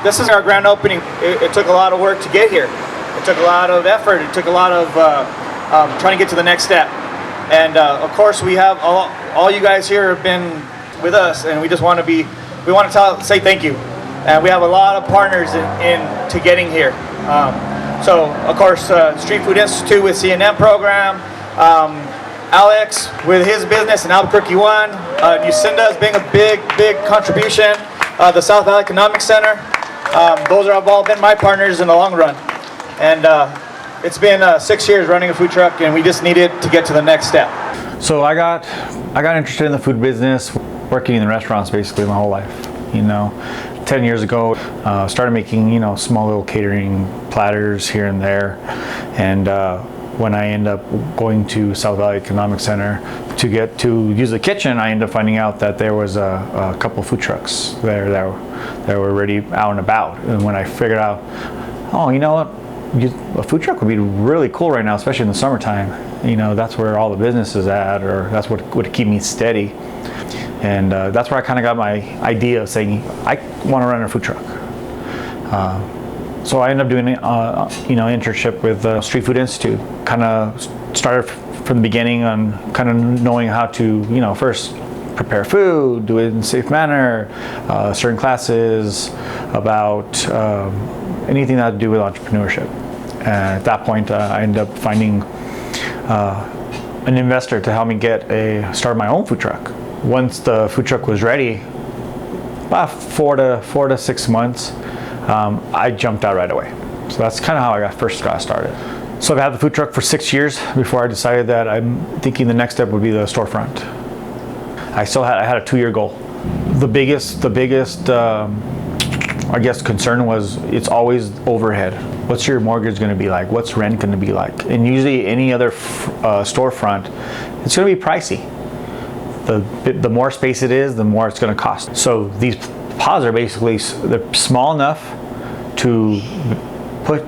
this is our grand opening. It took a lot of work to get here. It took a lot of effort. It took a lot of trying to get to the next step. And of course, we have all you guys here have been with us, and we just want to say thank you. And we have a lot of partners to getting here. So of course, Street Food Institute with CNM program, Alex with his business in Albuquerque One, Lucinda has been a big contribution. The South Valley Economic Center. Those have all been my partners in the long run. And it's been 6 years running a food truck, and we just needed to get to the next step. So I got interested in the food business, working in restaurants basically my whole life. 10 years ago, started making small little catering platters here and there, and when I ended up going to South Valley Economic Center to get to use the kitchen, I ended up finding out that there was a couple food trucks there that were already out and about. And when I figured out, oh, you know what? A food truck would be really cool right now, especially in the summertime. That's where all the business is at, or that's what would keep me steady. And that's where I kind of got my idea of saying, I want to run a food truck. So I ended up doing internship with Street Food Institute. Kind of started from the beginning on kind of knowing how to, first prepare food, do it in a safe manner, certain classes about anything that had to do with entrepreneurship. And at that point, I ended up finding an investor to help me start my own food truck. Once the food truck was ready, about 4 to 6 months, I jumped out right away. So that's kind of how I first got started. So I've had the food truck for 6 years before I decided that I'm thinking the next step would be the storefront. I had a 2-year goal. The biggest I guess concern was it's always overhead. What's your mortgage going to be like? What's rent going to be like? And usually any other storefront, it's going to be pricey. The more space it is, the more it's going to cost. So these pods are basically, they're small enough to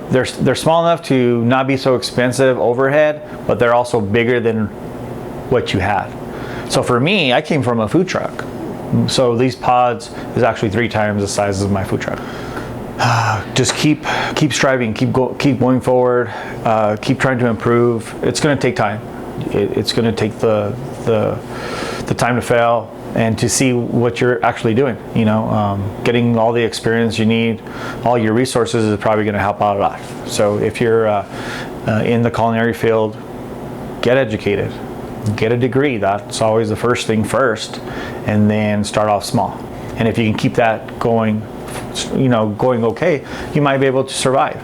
they're small enough to not be so expensive overhead, but they're also bigger than what you had. So for me, I came from a food truck. So these pods is actually 3 times the size of my food truck. Just keep striving, keep going forward, keep trying to improve. It's going to take time. It's going to take the time to fail and to see what you're actually doing. Getting all the experience you need, all your resources is probably going to help out a lot. So if you're in the culinary field, get educated, get a degree. That's always the first thing first, and then start off small. And if you can keep that going okay, you might be able to survive.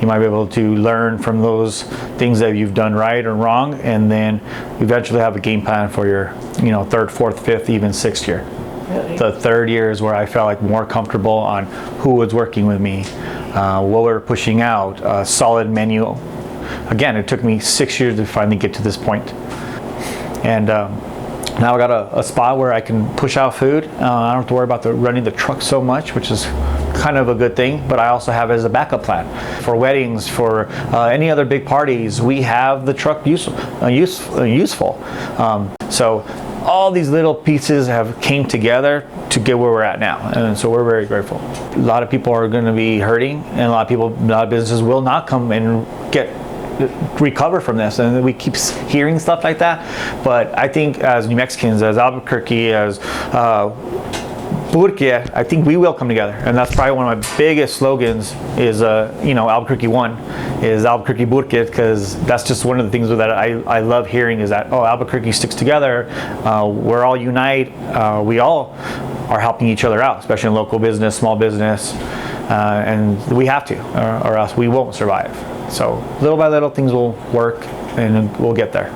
You might be able to learn from those things that you've done right or wrong, and then eventually have a game plan for your, 3rd, 4th, 5th, even 6th year. Really? The 3rd year is where I felt like more comfortable on who was working with me, what we're pushing out, a solid menu. Again, it took me 6 years to finally get to this point. And now I got a spot where I can push out food. I don't have to worry about running the truck so much, which is kind of a good thing, but I also have it as a backup plan. For weddings, for any other big parties, we have the truck useful. So all these little pieces have came together to get where we're at now, and so we're very grateful. A lot of people are going to be hurting, and a lot of businesses will not come and recover from this, and we keep hearing stuff like that. But I think as New Mexicans, as Albuquerque, as Burquia, I think we will come together, and that's probably one of my biggest slogans is Albuquerque One is Albuquerque Burquia, because that's just one of the things that I love hearing is that Albuquerque sticks together, we're all unite, we all are helping each other out, especially in local business, small business, and we have to, or else we won't survive. So little by little things will work, and we'll get there.